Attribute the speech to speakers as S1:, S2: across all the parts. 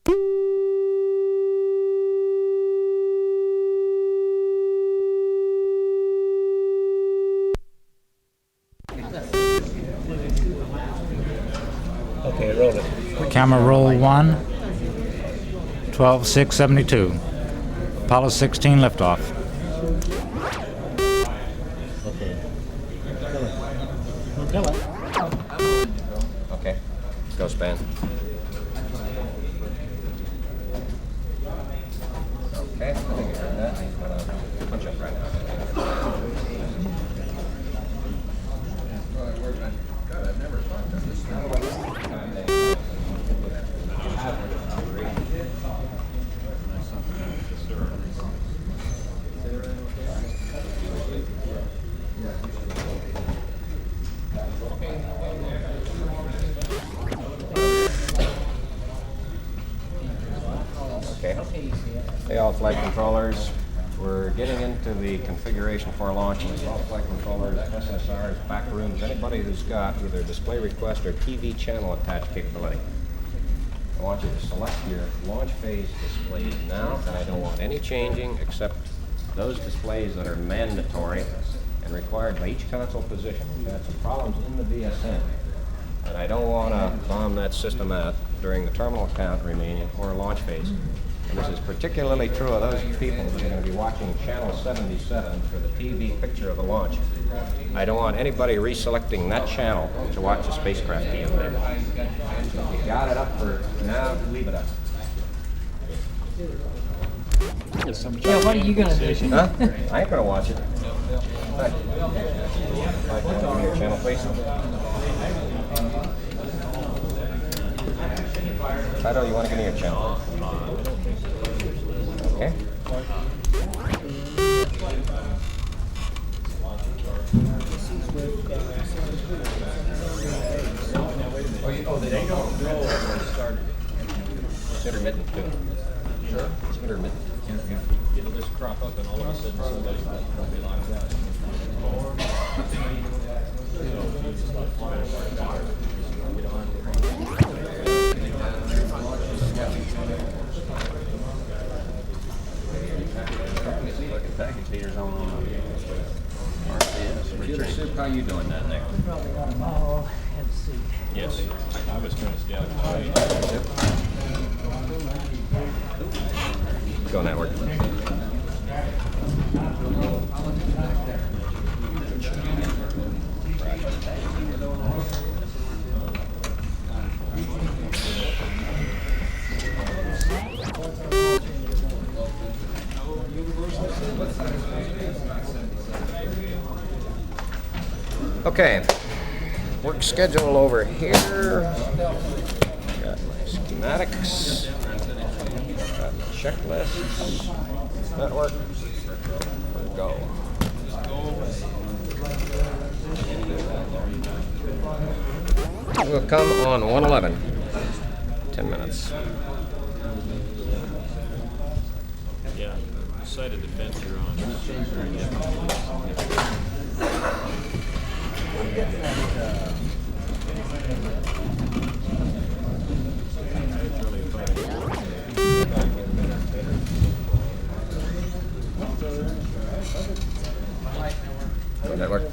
S1: Okay, roll it.
S2: Camera roll 1, 12/6/72. Apollo 16 liftoff.
S3: Okay, go span. Okay, I think you heard that. He's gonna punch up right now. God, I've never thought that this Okay. Hey, all flight controllers. We're getting into the configuration for launch with all flight controllers, SSRs, back rooms, anybody who's got either display request or TV channel attached capability. I want you to select your launch phase displays now, and I don't want any changing except those displays that are mandatory and required by each console position. We've had some problems in the VSN, and I don't want to bomb that system out during the terminal count remaining or launch phase. And this is particularly true of those people that are going to be watching channel 77 for the TV picture of the launch. I don't want anybody reselecting that channel to watch the spacecraft being there. So if you got it up for now, leave it up.
S4: Yeah, what are you gonna do?
S3: Huh? I ain't gonna watch it. Hi. Hi, can you give me your channel, please? Fido, you want to give me your channel? Okay. They don't know where it started. It's intermittent too. Sure. It's intermittent.
S1: It'll just crop up and all of a sudden somebody will be locked out.
S3: Package heaters on RCS. Computer Soup, how you doing down there?
S4: Oh, have a seat.
S1: Yes, I was trying to scout it.
S3: Go network. Okay, work schedule over here. Got my schematics. Got my checklists. Network. Where to go? We'll come on 111. 10 minutes.
S1: Yeah, site of defense you're on.
S3: Go network.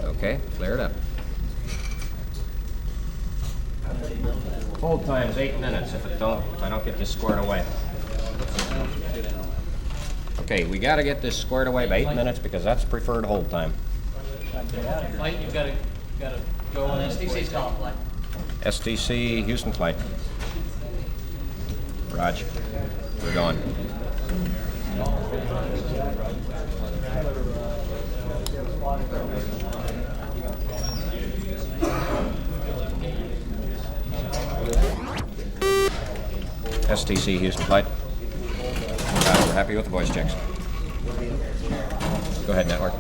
S3: Okay, clear it up. Hold time is 8 minutes if I don't get this squared away. Okay, we got to get this squared away by 8 minutes because that's preferred hold time.
S4: Flight, you've got to go on STC's call flight.
S3: STC Houston flight. Raj, we're going. STC Houston flight. We're happy with the voice checks. Go ahead, network.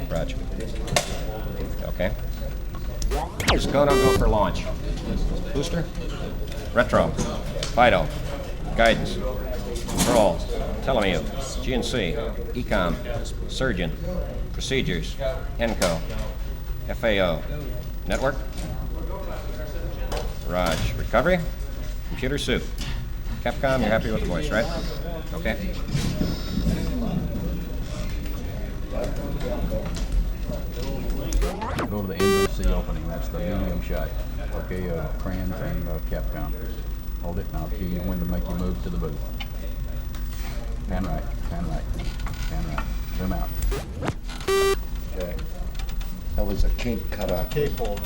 S3: Roger. Okay. Just go for launch. Booster. Retro. Fido. Guidance. Control. Telemute. GNC. Ecom. Surgeon. Procedures, ENCO, FAO, Network, Raj, Recovery, Computer Soup. Capcom, you're happy with the voice, right? Okay.
S5: Go to the NBC opening, that's the medium shot. Okay, Crayons and Capcom. Hold it, and I'll cue you when to make your move to the booth. Pan right, pan right, pan right. Zoom out.
S6: Okay. That was a Cape cutoff.
S7: Cape hold.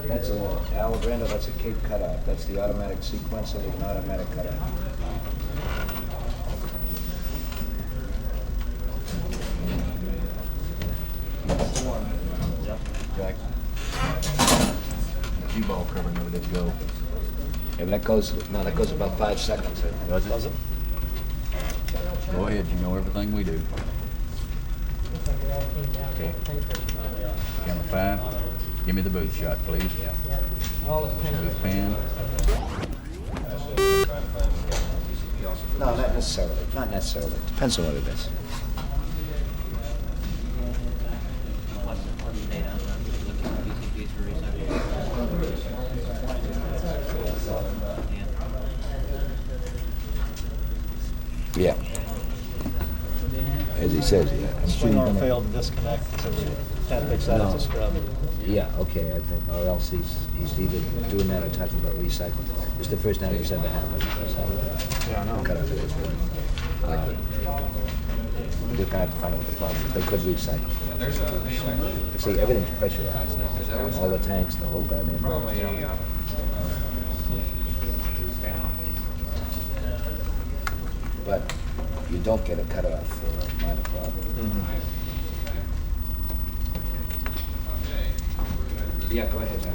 S6: That's a, Alexander, that's a Cape cutoff. That's the automatic sequencer with an automatic cutoff.
S5: Jack. Cue-ball cover never did go.
S6: Yeah, but that goes about 5 seconds.
S5: Does it? Go ahead, you know everything we do. Okay. Camera 5. Give me the booth shot, please. Booth pan.
S6: No, not necessarily. Not necessarily. Depends on what it is.
S4: What's the data? Looking at PCBs for recycling.
S6: Yeah. As he says, yeah. I'm sure
S7: Swing
S6: you're
S7: arm
S6: gonna-
S7: failed to disconnect, so we can't fix that as a scrub.
S6: Yeah, okay, I think, or else he's either doing that or talking about recycling. It's the first time it's ever happened.
S7: Yeah, I know.
S6: Cut off it. We're gonna have to find out what the problem is. They could recycle. See, everything's pressurized. All the tanks, the whole goddamn thing. But you don't get a cutoff for a minor problem. Yeah, go ahead, John.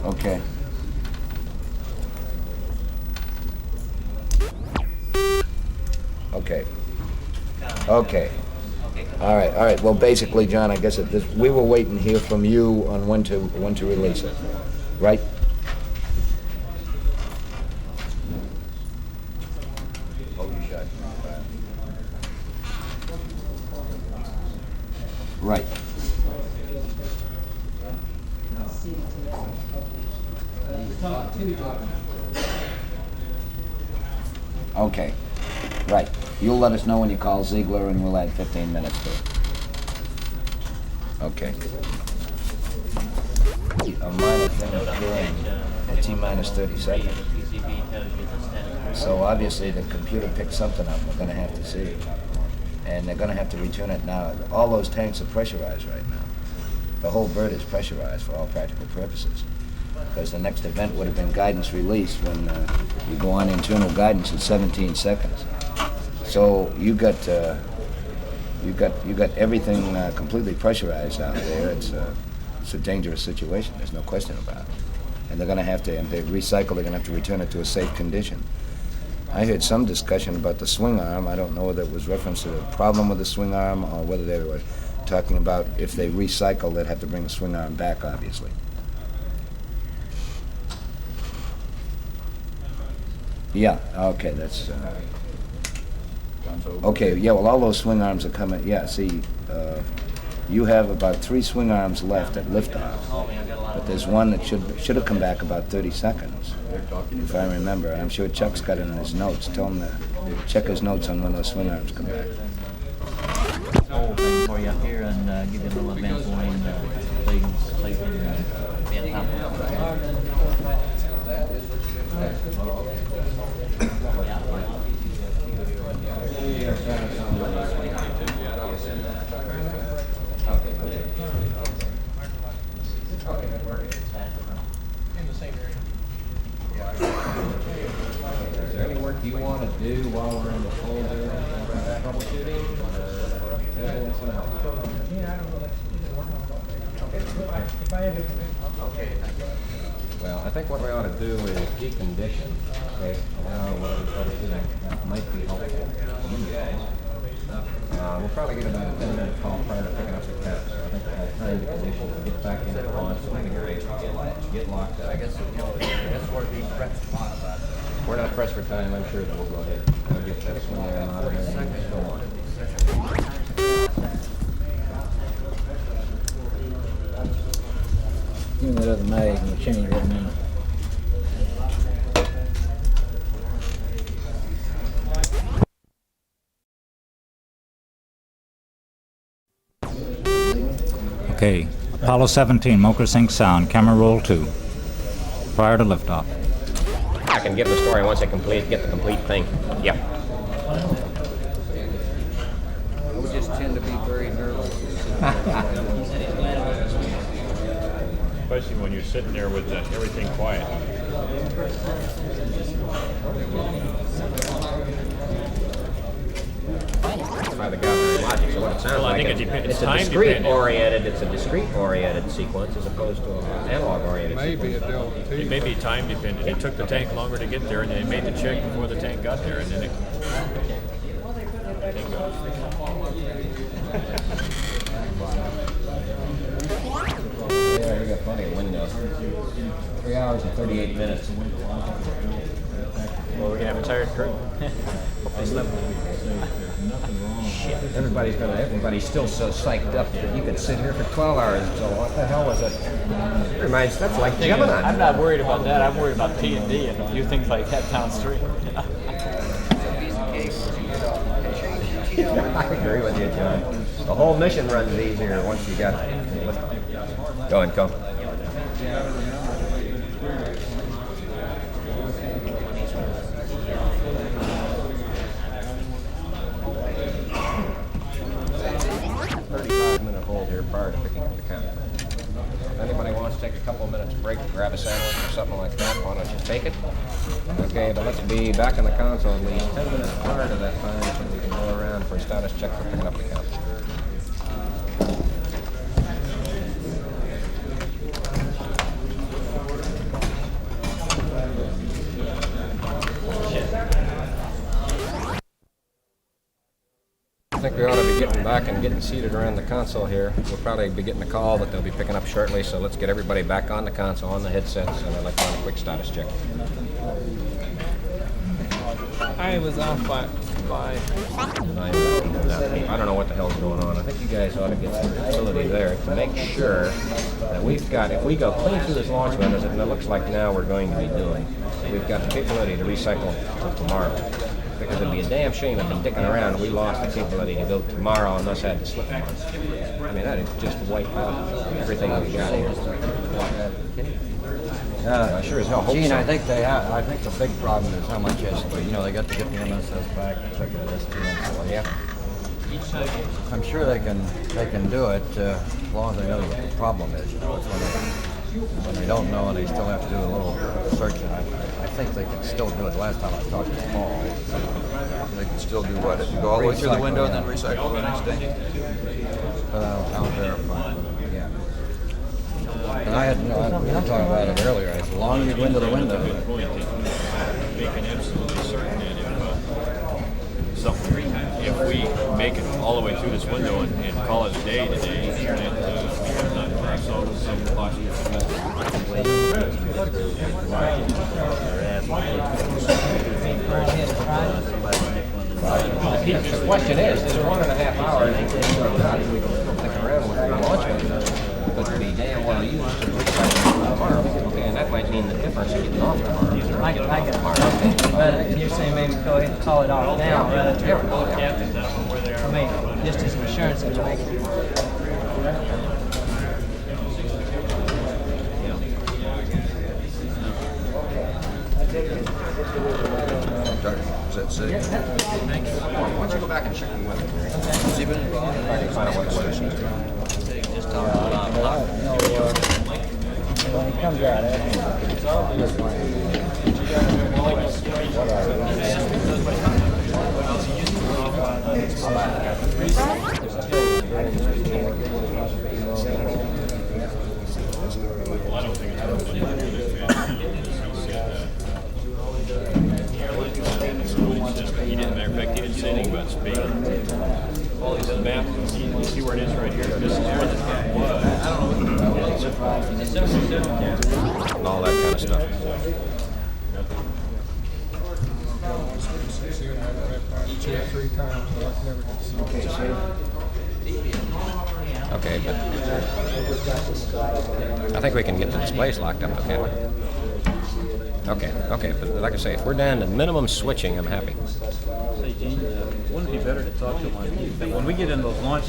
S6: Okay. Okay. Okay. All right. Well, basically, John, I guess we were waiting here from you on when to release it, right? Hold your shot. Right. Okay. Right. You'll let us know when you call Ziegler, and we'll add 15 minutes to it. Okay. A minor thing occurring at T-minus 30 seconds.
S4: PCB tells you the status.
S6: So obviously the computer picked something up, we're gonna have to see. And they're gonna have to return it now. All those tanks are pressurized right now. The whole bird is pressurized for all practical purposes. Because the next event would have been guidance release when you go on internal guidance at 17 seconds. So you got everything completely pressurized out there. It's a dangerous situation. There's no question about it. And they're going to have to, and they recycle. They're going to have to return it to a safe condition. I heard some discussion about the swing arm. I don't know whether it was reference to the problem with the swing arm or whether they were talking about if they recycle, they'd have to bring the swing arm back, obviously. Yeah. Okay. That's. Okay, yeah, well, all those swing arms are coming, yeah, see, you have about 3 swing arms left at liftoff, but there's one that should have come back about 30 seconds, if I remember. I'm sure Chuck's got it in his notes. Tell him to check his notes on when those swing arms come back.
S4: Whole thing for you up here and give you a little advance warning so you can be on top of it.
S3: Is there any work you want to do while we're in the full troubleshooting? Anything that's going to help? Well, I think what we ought to do is decondition. Okay. Now, what everybody think that might be helpful for you guys. We'll probably get about a 10-minute call prior to picking up the count, so I think we'll have time to condition to get back into launch, configuration, get locked up.
S4: I guess we're being pressed on about it.
S3: We're not pressed for time, I'm sure that we'll go ahead. We'll get this one there and out of there and go on.
S6: Give me that other mag and we'll change it right now.
S2: Okay, Apollo 17, MOCR sync sound, camera roll 2. Prior to liftoff.
S3: I can give the story once I get the complete thing. Yep.
S8: We just tend to be very nervous.
S1: Especially when you're sitting there with everything quiet.
S3: By the government logic, so what it sounds
S1: Well, I
S3: like,
S1: think it depends.
S3: it's a
S1: Time
S3: discrete
S1: dependent.
S3: oriented, it's a discrete oriented sequence as opposed to an analog oriented
S8: Maybe
S3: sequence.
S8: a delta T.
S1: It may be time dependent. It took the tank longer to get there, and they made the check before the tank got there, and then it.
S3: Yeah, we got plenty of window. 3 hours and 38 minutes.
S1: Well, we're gonna have a tired crew.
S3: Everybody's still so psyched up that you could sit here for 12 hours. So what the hell was it? Reminds that's like Gemini.
S7: I'm not worried about that. I'm worried about T&D and a few things like that downstream.
S3: I agree with you, John. The whole mission runs easier once you got liftoff. Go and go. Hold here prior to picking up the count. If anybody wants to take a couple minutes break, grab a sandwich or something like that, why don't you take it? Okay, but let's be back in the console at least 10 minutes prior to that time so we can go around for a status check for picking up the count. I think we ought to be getting back and getting seated around the console here. We'll probably be getting a call that they'll be picking up shortly, so let's get everybody back on the console, on the headsets, and I'd like to run a quick status check.
S8: I was off by
S3: I don't know what the hell's going on. I think you guys ought to get some facility there to make sure that we've got, if we go clean through this launch window, as it looks like now we're going to be doing, we've got the capability to recycle till tomorrow. Because it'd be a damn shame if we're dicking around and we lost the capability to go tomorrow and thus had to slip a month. I mean, that'd just wipe out everything we got here. I sure as hell hope
S9: Gene,
S3: so.
S9: I think the big problem is how much history. You know, they got to get the MSS back and check the history and so on.
S3: Yeah.
S9: I'm sure they can do it as long as they know what the problem is. You know, it's when they don't know and they still have to do a little searching. I think they can still do it. Last time I talked to Paul,
S8: They can still do what? If you go all the way through the window and then recycle the next day?
S9: I'll verify. Yeah. And I had, we were talking about it earlier. As long as you go into the window.
S1: Making absolutely certain that if we make it all the way through this window and call it a day today, that we have not solved some
S3: The question is, this 1.5 hours, we can stick around with the launch window, but to be damn well used to recycle tomorrow. Okay, and that might mean the difference in getting off tomorrow.
S10: I get it. But you're saying maybe go ahead and call it off now rather than, I mean, just as an assurance that you make it.
S8: Is that safe?
S3: Why don't you go back and check the weather?
S8: Has he been involved?
S3: I can find out what the weather says.
S6: When he comes out,
S1: he didn't. Matter of fact, he didn't say anything about not speak. All these maps, you see where it is right here. This is where this guy was. I don't know.
S3: And all that kind of stuff. Okay, but I think we can get the displays locked up, okay? Okay, but like I say, if we're down to minimum switching, I'm happy.
S7: Say, Gene, wouldn't it be better to talk to him when we get in those launch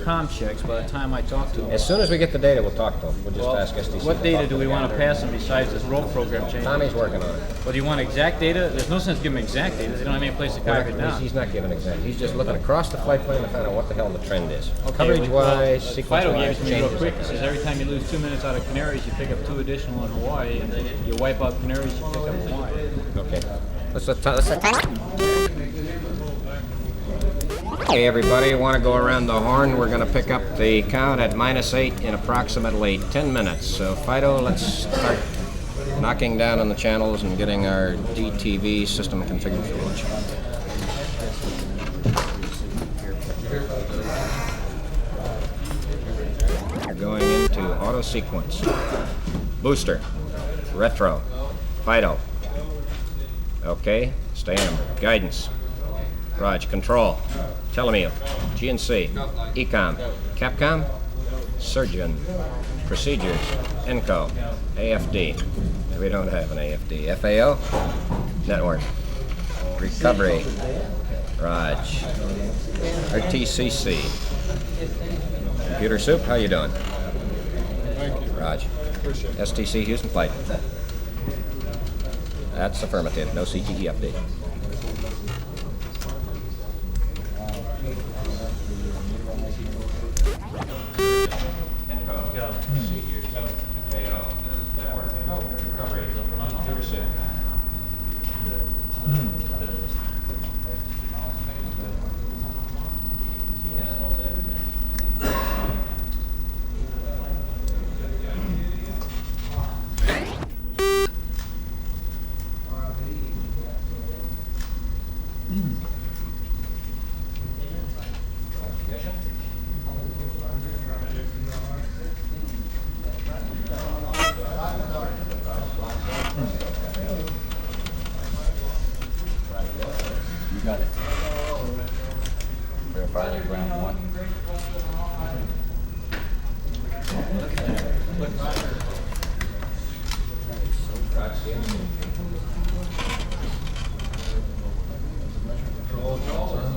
S7: comm checks? By the time I talk to him,
S3: As soon as we get the data, we'll talk to them. We'll just ask SDC.
S7: what data do we want to pass them besides this roll program change?
S3: Tommy's working on it.
S7: Well, do you want exact data? There's no sense giving them exact data. They don't have any place to copy it down.
S3: He's not giving exact. He's just looking across the flight plan to find out what the hell the trend is.
S7: Okay,
S3: Coverage-wise,
S7: Fido
S3: sequence-wise,
S7: gave it to me real
S3: changes.
S7: quick. He says every time you lose 2 minutes out of Canaries, you pick up 2 additional in Hawaii, and then you wipe out Canaries, you pick up Hawaii.
S3: Okay. Okay, everybody, want to go around the horn? We're going to pick up the count at -8 in approximately 10 minutes. So, Fido, let's start knocking down on the channels and getting our DTV system configured for launch. We're going into auto sequence. Booster. Retro. Fido. Okay, stay amber. Guidance. Raj, control. Telemere. GNC. Ecom. Capcom. Surgeon. Procedures. ENCO. AFD. We don't have an AFD. FAO. Network. Recovery. Raj. RTCC. Computer Soup, how you doing? Raj. STC Houston Flight. That's affirmative. No CTE update.
S5: You got it. Verify ground 1.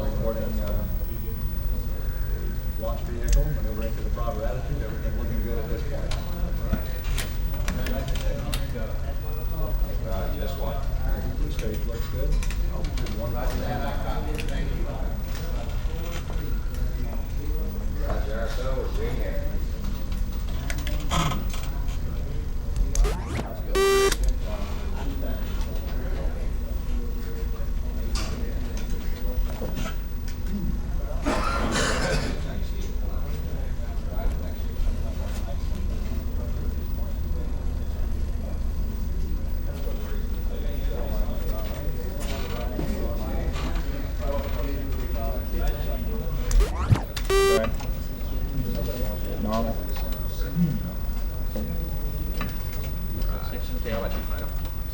S11: Reporting launch vehicle, maneuvering to the proper attitude, everything looking good at this point.
S3: Just one.
S11: Stage looks good. Altitude 1.
S3: Roger, so we're green here.
S11: Normal.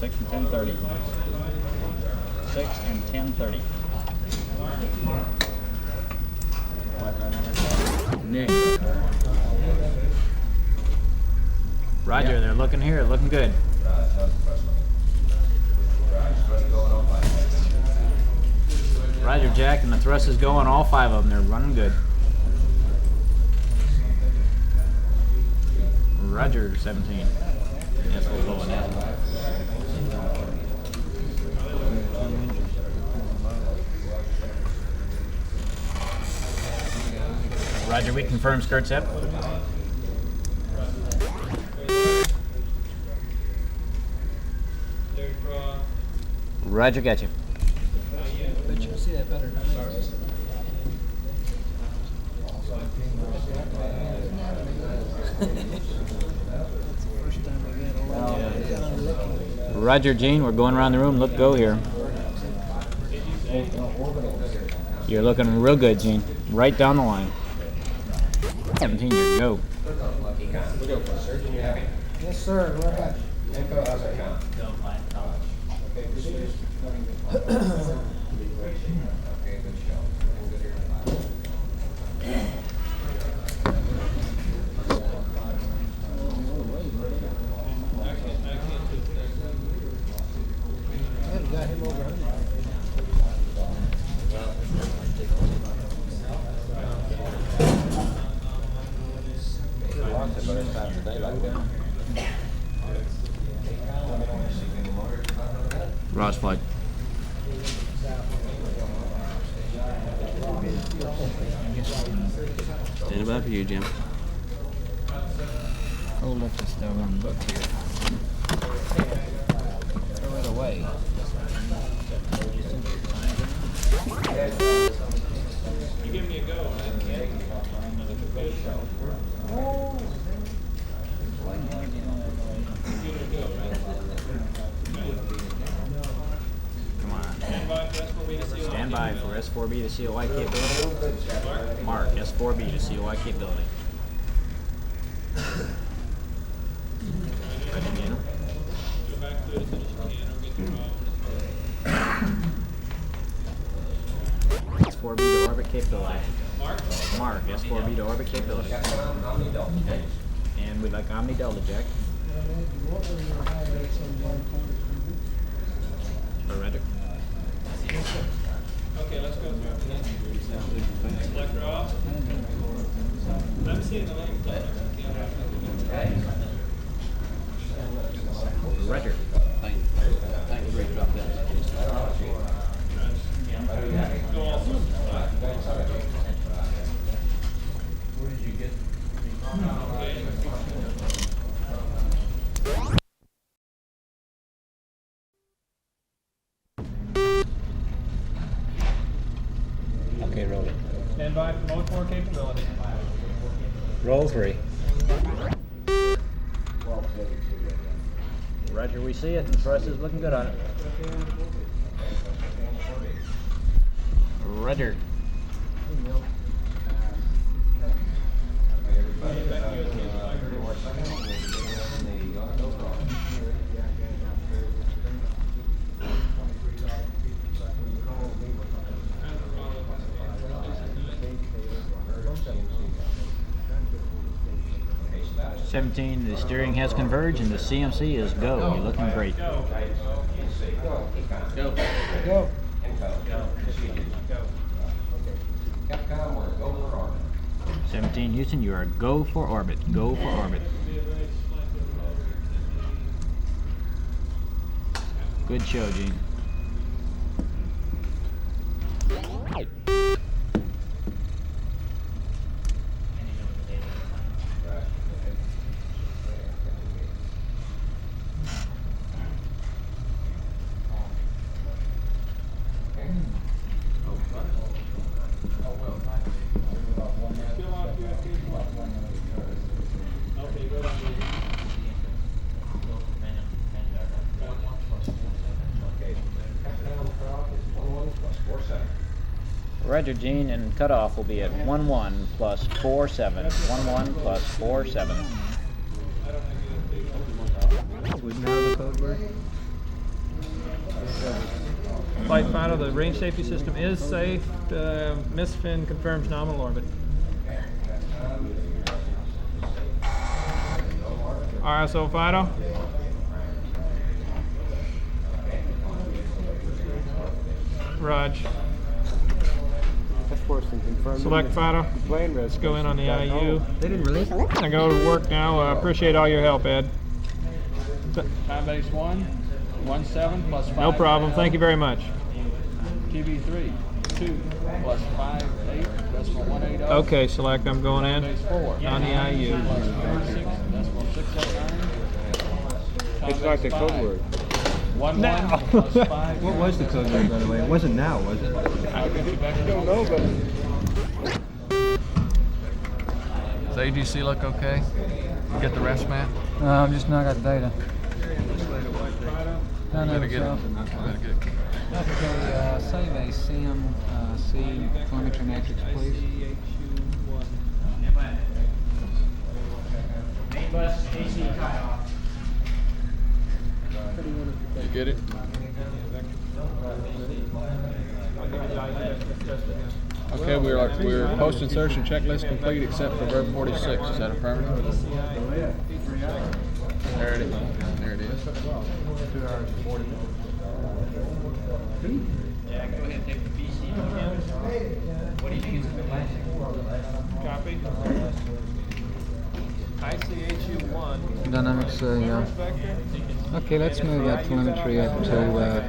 S7: 6 and 10:30. 6 and 10:30. Nick. Roger, they're looking here, looking good. Roger, Jack, and the thrust is going, all 5 of them, they're running good. Roger, 17. Yes, we're blowing that. Roger, we confirm skirt set. Roger, got you.
S10: But you'll see that better than
S7: Roger, Gene, we're going around the room. Look, go here. You're looking real good, Gene. Right down the line. 17, you're go.
S10: Yes, sir. Go ahead.
S3: Info, how's it count? Okay, procedures. Okay, good show. Looking good here.
S10: Got him over 100.
S3: But it's time today, like that.
S7: Ross flight.
S12: Stand by for you, Jim.
S7: Oh, look, this doggone book here. Throw it away.
S1: You give me a go.
S7: Come on. Stand by for S4B to COI capability. Mark, S4B to COI capability. Ready, Daniel?
S1: Go back to it as soon as you can, or get the phone.
S7: S4B to orbit capability. Mark, S4B to orbit capability. And we'd like Omni Delta check. Surrender.
S1: Okay, let's go through it. Selector off. I'm seeing the link.
S7: Roger.
S12: Thank you for dropping that.
S1: Go all through.
S8: What did you get?
S7: Okay, roll it.
S1: Stand by for mode 4 capability.
S7: Roll 3. Roger, we see it, and the thrust is looking good on it. Roger. $17, the steering has converged and the CMC is go. You're looking great.
S1: Go.
S8: Go.
S10: Go.
S3: Capcom, we're go for orbit.
S7: 17, Houston, you are go for orbit. Go for orbit. Good show, Gene.
S1: Okay, go down.
S7: Roger, Gene, and cutoff will be at 11 plus 47. 11 plus 47.
S10: We know the code word.
S1: Flight final, the range safety system is safe. Misfin confirms nominal orbit. RSO Fido. Raj. Select Fido. Let's go in on the IU.
S10: They didn't release it.
S1: I go to work now. Appreciate all your help, Ed.
S11: Time base 1, 17 plus 5.
S1: No problem. Thank you very much.
S11: TV3, 2 plus 5, 8, decimal 180.
S1: Okay, Select. I'm going in
S11: Base 4.
S1: on the IU.
S11: Plus 36, decimal 609.
S10: It's like the code word.
S11: 1
S1: Now.
S11: 1 plus 5.
S10: What was the code word, by the way? It wasn't now, was it?
S11: I'll get you back. I don't know, but.
S8: Does AGC look okay? You get the rest, Matt?
S10: I'm just not got the data.
S13: No, no,
S8: Better get
S13: yourself.
S8: it. Better get it.
S13: Okay, save a CMC telemetry matrix, please.
S8: You get it? Okay, we're post insertion checklist complete except for verb 46. Is that affirmative? There it is. There it is.
S11: 2 hours and 40 minutes.
S10: Yeah, go ahead and take the BC down. What do you think is the last
S7: Copy. ICHU1.
S13: Dynamics, yeah. Okay, let's move that telemetry up to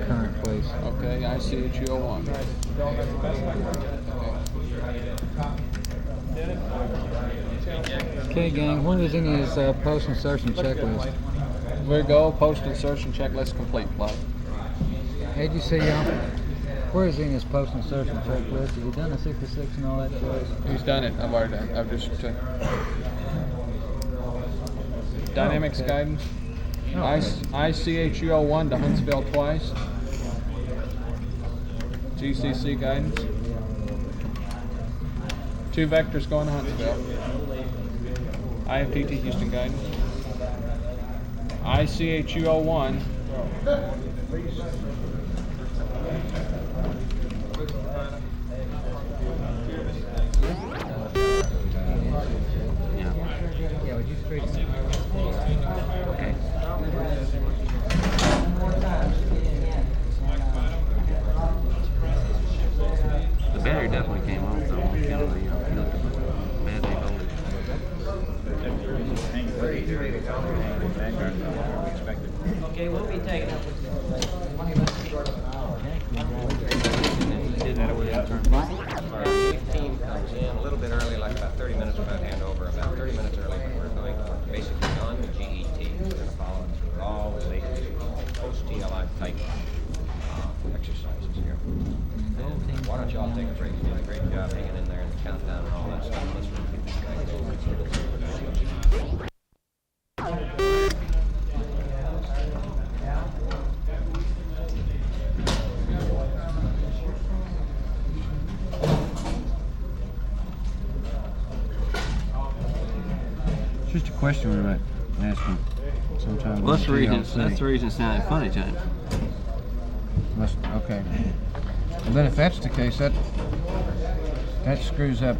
S13: current, please.
S8: Okay, ICHU01.
S13: Okay, gang, what is in his post insertion checklist?
S8: There we go. Post insertion checklist complete. Flag.
S13: Hey, did you see where is he in his post insertion checklist? Have you done the 66 and all that jazz?
S8: He's done it. I've already done it. I've just Dynamics guidance. ICHU01 to Huntsville twice. GCC guidance. 2 vectors going to Huntsville. IFTT Houston guidance. ICHU01.
S10: Yeah, would you straighten it? Okay.
S12: The battery definitely came off though. On account of the battery voltage.
S10: Okay, we'll be taking up with
S12: Did that over there.
S3: Our chief team comes in a little bit early, like about 30 minutes without handover, about 30 minutes early, but we're going basically on the GET. We're going to follow through all the latest post-TLI type exercises here. And why don't y'all take a break? You did a great job hanging in there and the countdown and all that stuff. Let's really get this guy going.
S9: Just a question we might ask him sometime.
S12: Well, that's the reason it sounded funny, James.
S9: Okay. And then if that's the case, that screws up.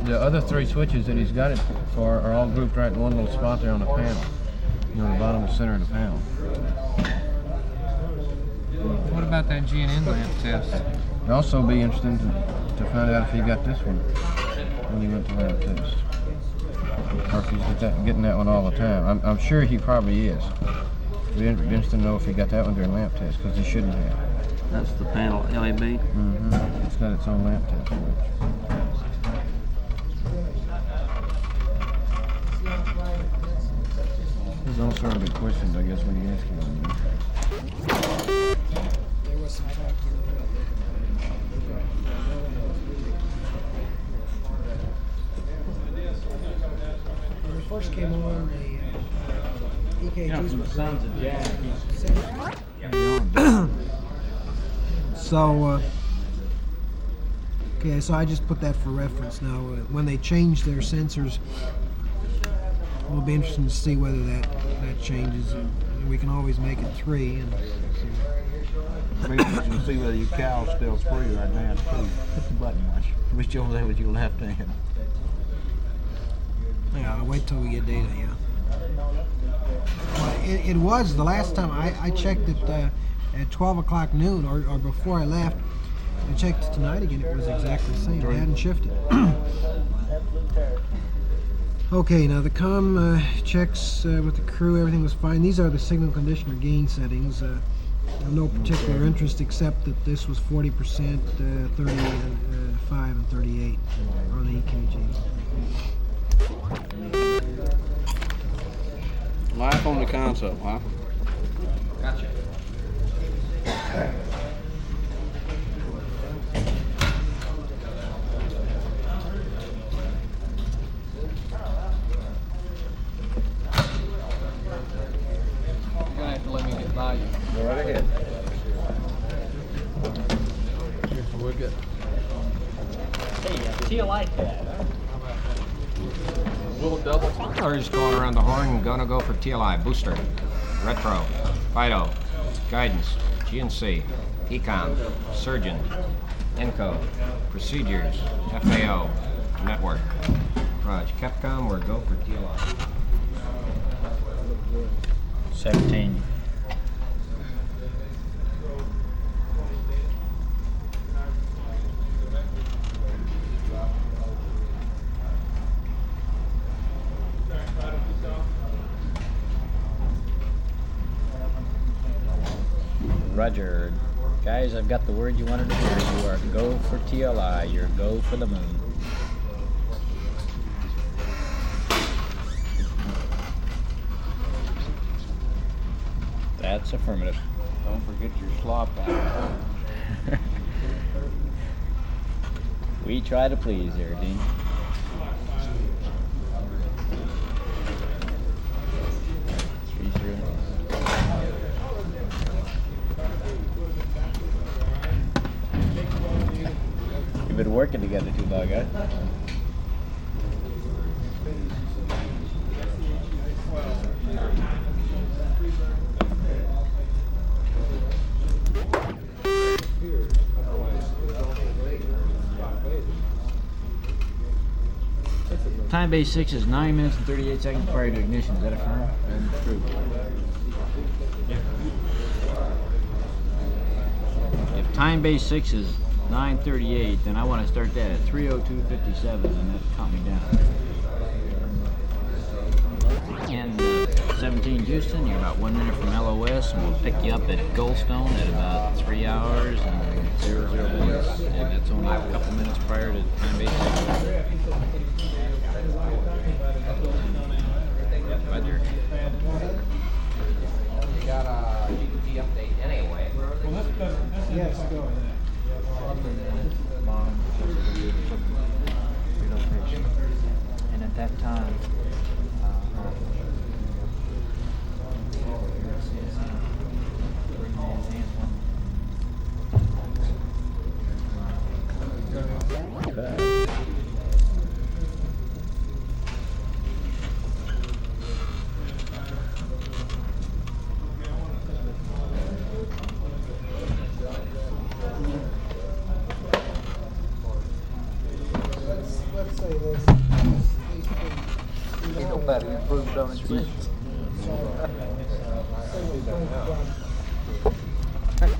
S9: The other 3 switches that he's got it for are all grouped right in one little spot there on the panel. You know, the bottom and center of the panel.
S13: What about that GNN lamp test?
S9: It'd also be interesting to find out if he got this one when he went to lab test. Or if he's getting that one all the time. I'm sure he probably is. It'd be interesting to know if he got that one during lab test, because he shouldn't have.
S12: That's the panel LAB.
S9: Mm-hmm. It's got its own lab test. These are all sort of big questions, I guess, when you ask him.
S14: There was some talk when we first came on, the EKGs were
S7: Sons of Jack.
S14: So, okay, so I just put that for reference. Now, when they change their sensors, it'll be interesting to see whether that changes. We can always make it 3. And
S11: It'll be interesting to see whether your cow's still free right now, too. Hit the button once. Reach over there with your left hand.
S14: yeah, I'll wait till we get data. Yeah. Well, it was the last time I checked it at 12 o'clock noon or before I left. I checked it tonight again. It was exactly the same. It hadn't shifted. Okay, now the comm checks with the crew, everything was fine. These are the signal conditioner gain settings. Of no particular interest except that this was 40%, 35 and 38 on the EKG.
S12: Life on the console, huh?
S3: Gotcha.
S8: Hi.
S3: Go right ahead.
S8: We're good.
S4: Hey, TLI cat, huh?
S8: Little double.
S3: Colors going around the horn, gonna go for TLI, Booster, Retro, FIDO, Guidance, GNC, Ecom, Surgeon, Encode, Procedures, FAO, Network. Raj, Capcom, or go for TLI.
S4: 17. Roger. Guys, I've got the word you wanted to hear. You are go for TLI. You're go for the moon. That's affirmative.
S11: Don't forget your slop out.
S4: We try to please there, Dean. We've been working together too long, huh? Time base 6 is 9 minutes and 38 seconds prior to ignition. Is that affirmed? True. If time base 6 is 9:38, then I want to start that at 3:02:57, and that'll count me down. And 17 Houston, you're about 1 minute from LOS, and we'll pick you up at Goldstone at about 3 hours and 00 minutes, and that's only a couple minutes prior to time base 6. Roger.
S3: You got a DPG update anyway.
S14: Yes, go ahead.
S4: And at that time,
S14: Let's say this.
S11: Ain't nobody improved on it since.
S5: Okay.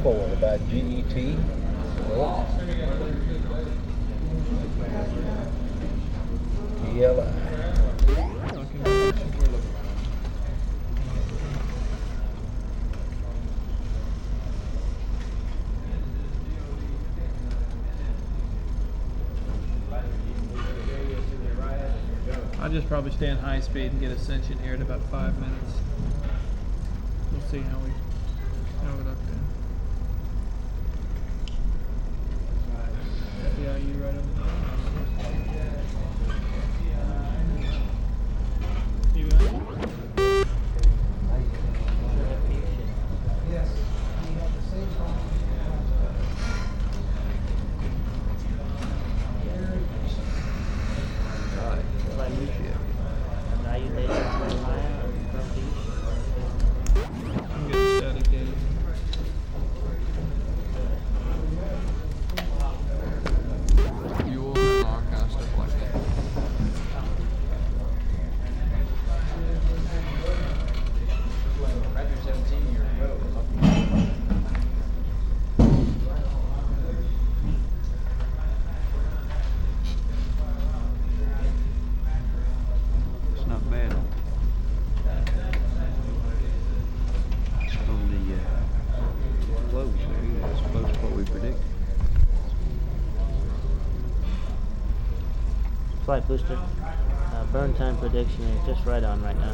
S11: 04 by GET. TLI.
S8: I'll just probably stay in high speed and get ascension here in about 5 minutes. We'll see how it up there. Yeah, you right over there. You got it?
S14: Yes. We have the same problem.
S8: I'm getting static data. Fuel and all kind of stuff like that.
S4: Roger 17, you're go.
S12: It's not bad. On the close there, that's close to what we predicted.
S15: Flight booster. Burn time prediction is just right on right now.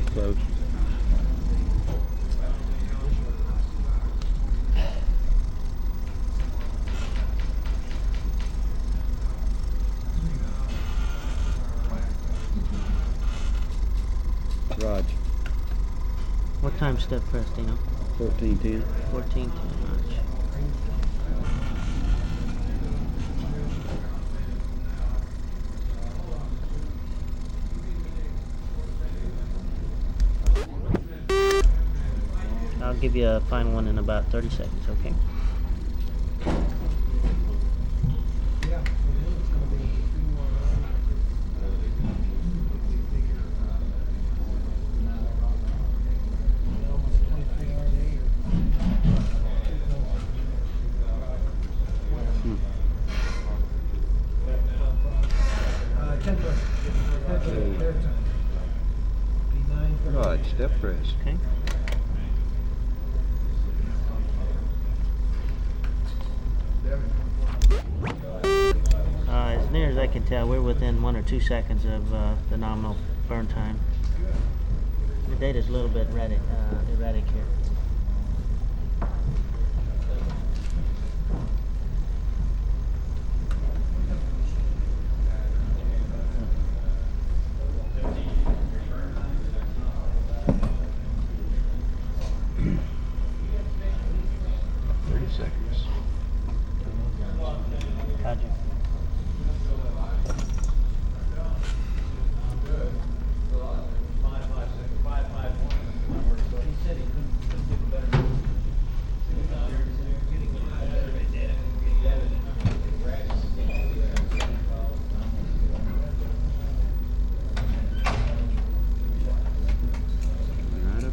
S12: close. Raj,
S15: What time step press, do you know?
S12: 1410.
S15: 14:10. Roger. I'll give you a final one in about 30 seconds, okay?
S12: Raj, step press.
S15: Okay. As near as I can tell, we're within 1 or 2 seconds of the nominal burn time. The data's a little bit erratic here. Roger.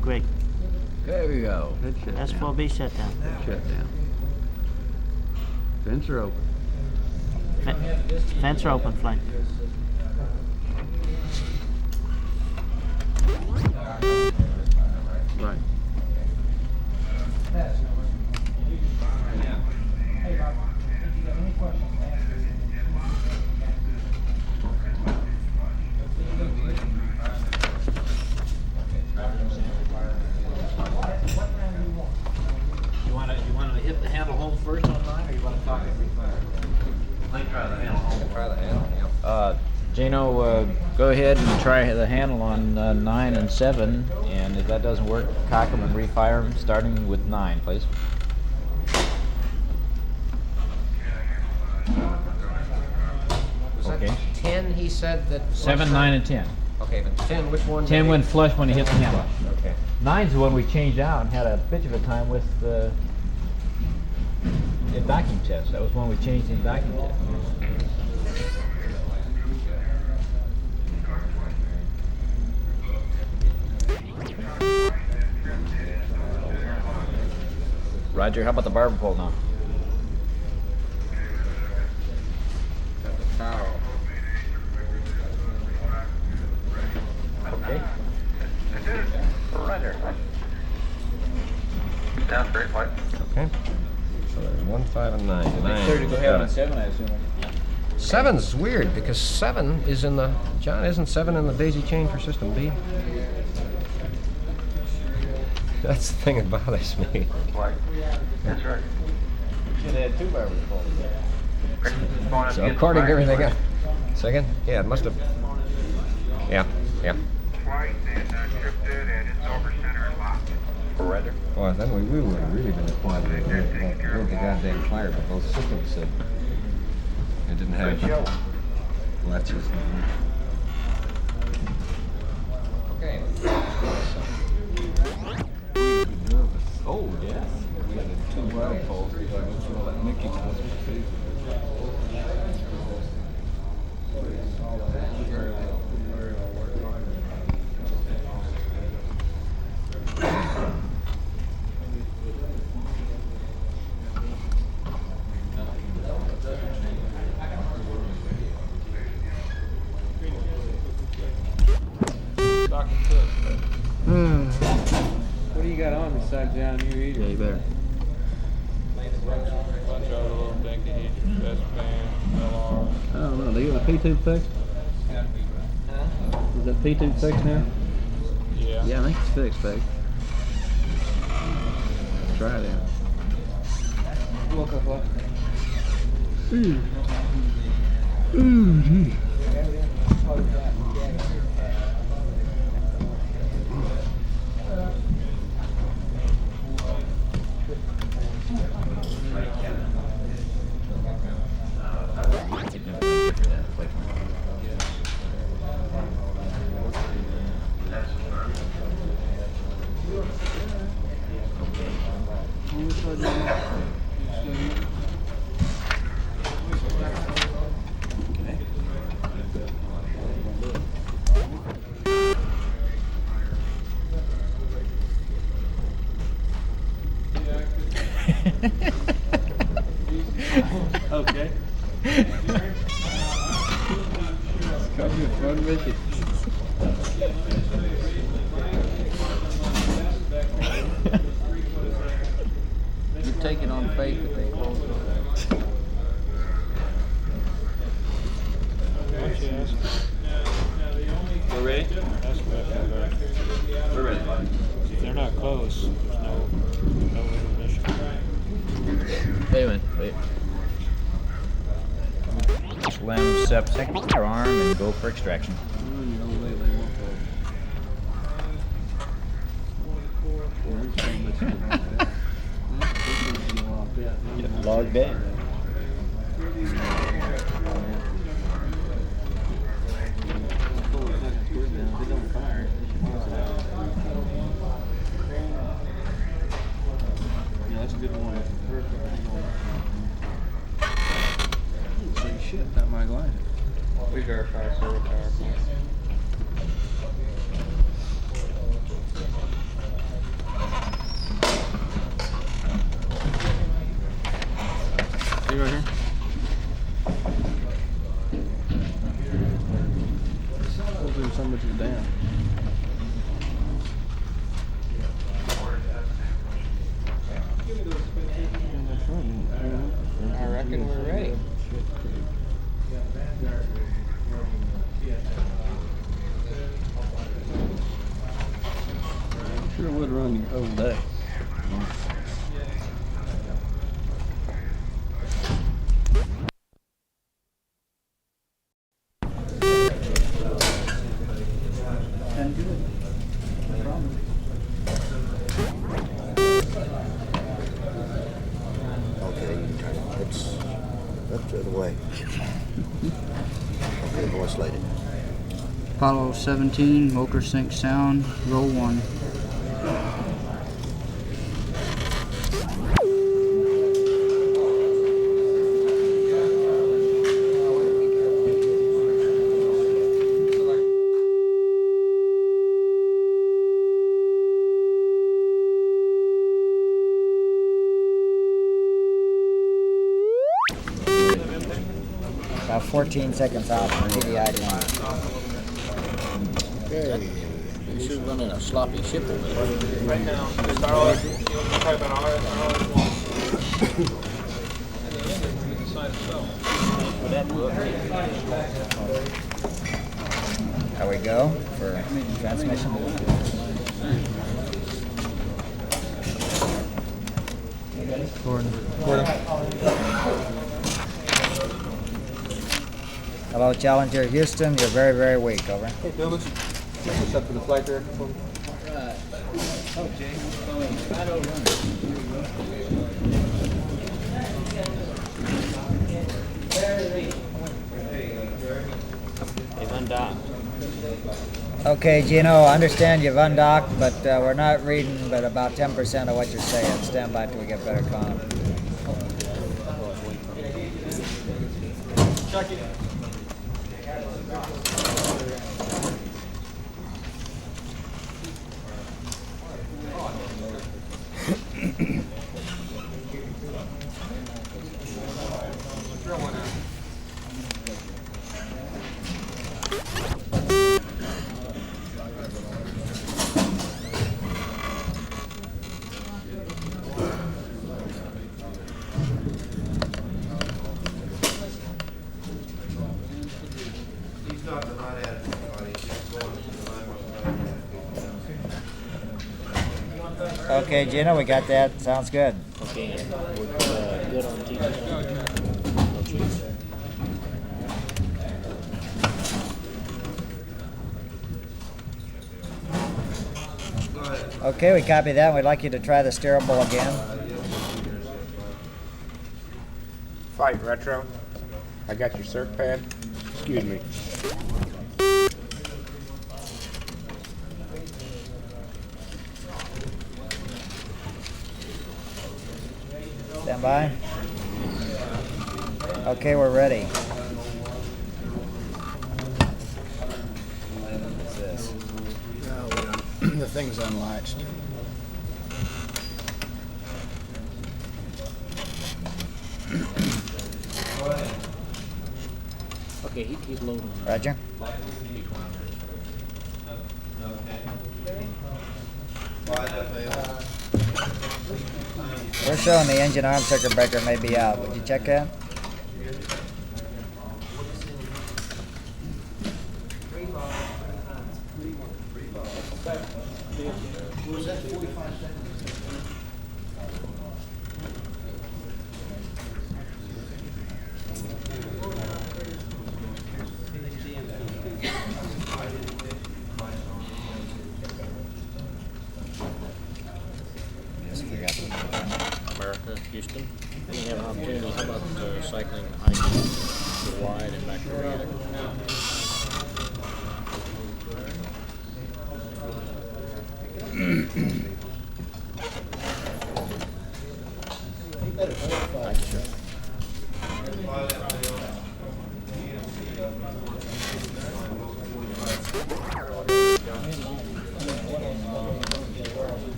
S15: Great.
S5: There we go.
S12: Head shut down.
S15: S4B shutdown.
S12: Head shut down. Vents are open.
S15: Vents are open, flank.
S12: Right.
S7: You want to hit the handle home first on 9, or you want to talk it refire? Let's try the handle home.
S3: Try the handle, yeah.
S7: Jano, go ahead and try the handle on 9 and 7, and if that doesn't work, cock them and refire them, starting with 9, please.
S3: Was that
S7: Okay.
S3: 10 he said that...
S7: 7, 9, and 10.
S3: Okay, but 10, which one?
S7: 10
S3: did
S7: went
S3: he-
S7: flush when he hit the handle.
S3: Okay.
S7: 9's the one we changed out and had a bitch of a time with the in vacuum test. That was one we changed in vacuum test. Roger, how about the barber pole now? Okay.
S3: Roger.
S16: Sounds great, Mike.
S3: Okay. So there's 1, 5, and 9.
S7: Make
S3: 9.
S7: sure to go ahead on 7, I assume.
S3: 7's weird because 7 is in the... John, isn't 7 in the daisy chain for System B? That's the thing that bothers me.
S16: Right. That's right.
S7: Should have had 2 barber poles.
S3: So according to everything else... Second? Yeah, it must have... Yeah, yeah.
S16: Twice and tripped it, and it's over center and locked.
S3: Roger. Well, then we would have really been applauded. We lit the goddamn fire, but both systems said it didn't have latches. Okay.
S5: Oh, yeah. We had 2 wild poles. We had which one that Mickey was big.
S12: What do you got on besides down here either?
S7: Yeah, you better.
S12: I don't know. They got a P-tube fixed? Is that P-tube fixed now?
S1: Yeah, Yeah.
S12: Yeah, I think it's fixed, babe. Try it out.
S10: Woke up what?
S1: Okay.
S12: Fun mission. You take it on faith that they close it.
S1: We're ready? We're ready.
S8: If they're not close, there's no intermission.
S7: Wait a minute, wait. Slam, step, second your arm, and go for extraction.
S4: Log bed.
S12: Yeah, that's a good one. Say shit, that might glide.
S10: We verify server power point.
S12: See right here? Hopefully somebody's down.
S10: I reckon we're ready.
S12: Sure would run your whole day.
S6: Okay, you can turn it. It's up to the way. Okay, voice slated.
S13: Apollo 17, MOCR sync sound, roll 1.
S7: About 14 seconds out from TDI 1.
S5: Okay. You should run in a sloppy ship over there.
S8: Right now, Starlight, you'll talk about Starlight 1.
S7: There we go for transmission. Hello, Challenger Houston. You're very, very weak. Over.
S10: Hey, Douglas, what's up for the flight director for me?
S4: They've undocked.
S7: Okay, Gino, I understand you've undocked, but we're not reading but about 10% of what you're saying. Stand by till we get better comm.
S8: Chucky.
S16: He's not the right attitude, buddy.
S7: Okay, Gino, we got that. Sounds good.
S4: Okay, we're good on TV. No change there.
S7: Okay, we copy that. We'd like you to try the steerable again.
S17: Fight retro. I got your circ pad. Excuse me.
S7: Stand by. Okay, we're ready. What's this?
S11: The thing's unlatched.
S4: Okay, he's loading.
S7: Roger. We're showing the engine arm circuit breaker may be out. Would you check that?
S4: America, Houston. We have an opportunity. How about cycling high to wide and back to red?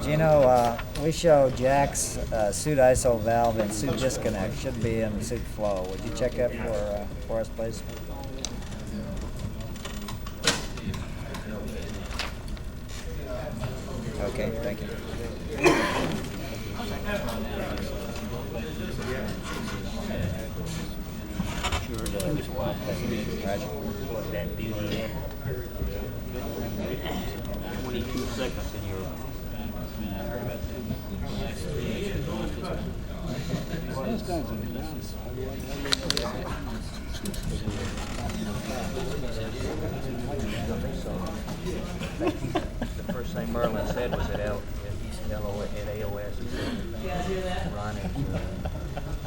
S7: Gino, we show Jack's suit ISO valve and suit disconnect. Should be in suit flow. Would you check that for us, please? Okay, thank you.
S4: Sure does.
S7: Roger.
S4: Plug that beauty in. 22 seconds in your.
S15: The first thing Merlin said was at AOS, he said, Ronnie.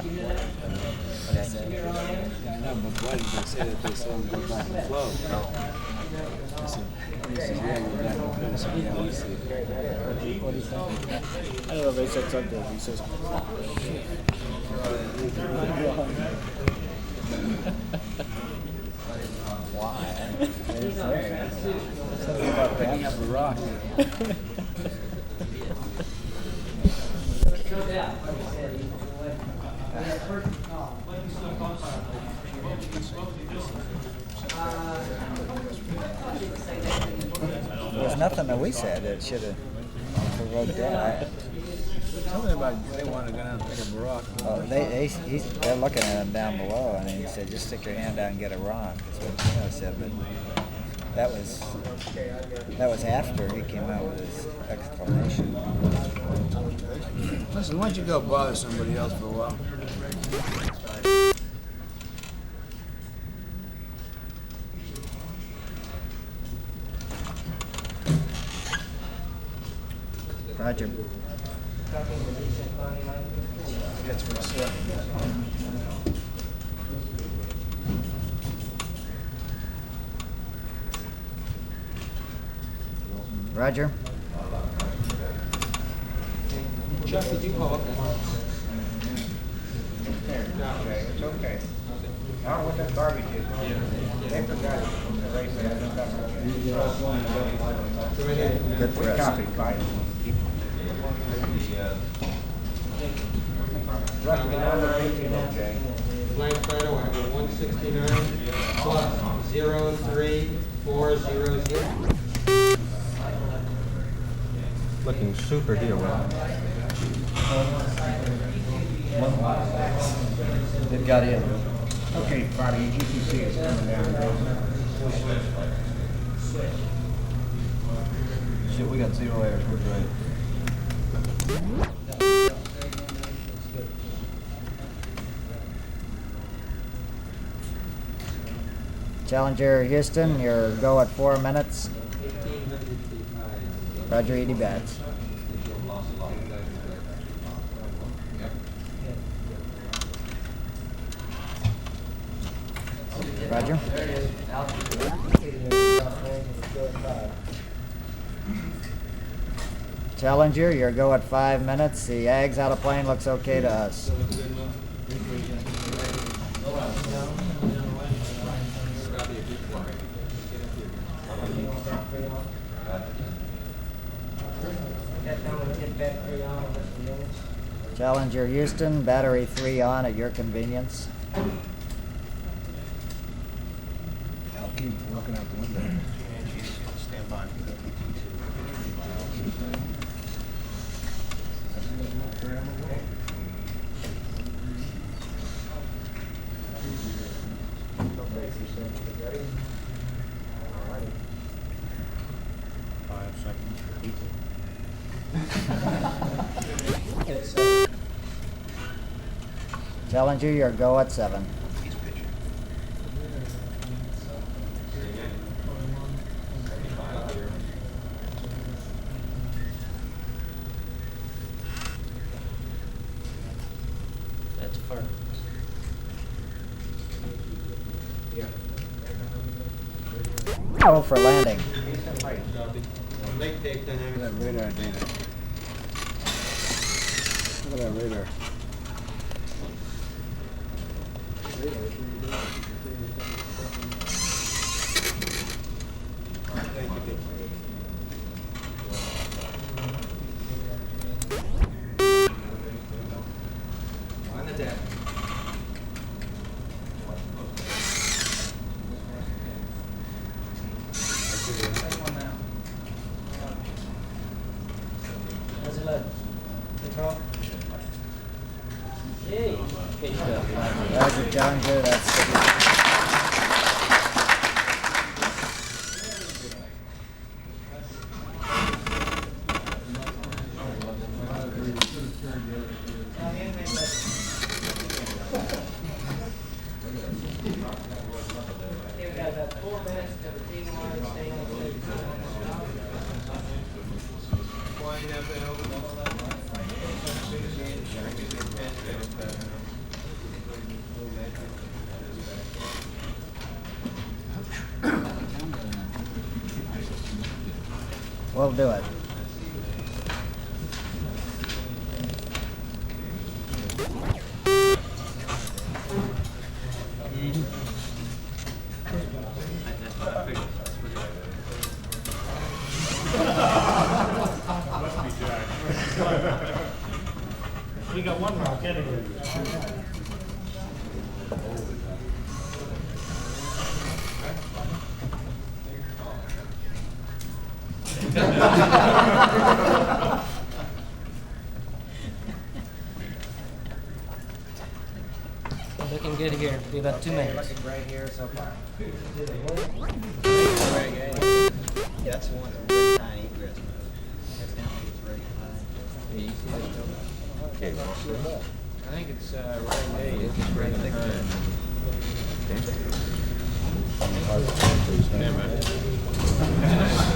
S11: Yeah, I know, but why did they say that they saw him go back and flow? I said, yeah, we're back and flow. I said, yeah, we see it. What do you think?
S4: I don't know if they said something. He says,
S11: Why? They didn't say something about picking up a rock.
S7: There was nothing that we said that should have provoked that.
S11: Something about they want to go down and pick up a rock.
S7: They're looking at him down below, and he said, "Just stick your hand down and get a rock." That's what Gino said, but that was after he came out with his explanation.
S11: Listen, why don't you go bother somebody else for a while?
S7: Roger.
S11: That's what I said.
S7: Roger.
S10: Chuck, did you call?
S3: It's okay. Now with that garbage is, they forgot to erase that.
S7: Good for us.
S3: Copy, fine. Roughly number 18, okay.
S10: Blank title, I have 169 plus 03400.
S3: Looking super hero.
S7: It got in.
S3: Okay, Bobby, as you can see, it's coming down.
S9: Shit, we got 0 errors. We're great.
S7: Challenger Houston, your go at 4 minutes. Roger, Edie Bats. Roger. Challenger, your go at 5 minutes. The Ags out of plane looks okay to us. Challenger Houston, battery 3 on at your convenience.
S6: I'll keep looking out the window.
S3: Stand by.
S7: Challenger, your go at 7.
S15: That's first.
S7: Go for landing.
S11: Look at that radar data. Look at that radar.
S3: On the deck.
S15: How's it look? Control? Hey. Good stuff.
S7: Roger, Challenger, that's
S15: We've got about 4 minutes to the T1 staying on the
S7: we'll do it.
S15: We got one rock anyway. Looking good here. Be about 2 minutes.
S7: Looking great here so far.
S15: Yeah, that's one very tiny egress mode. That's down, I think it's very high.
S3: Okay, well,
S8: I think it's right eight.
S15: It's right thick there.
S1: Stand by.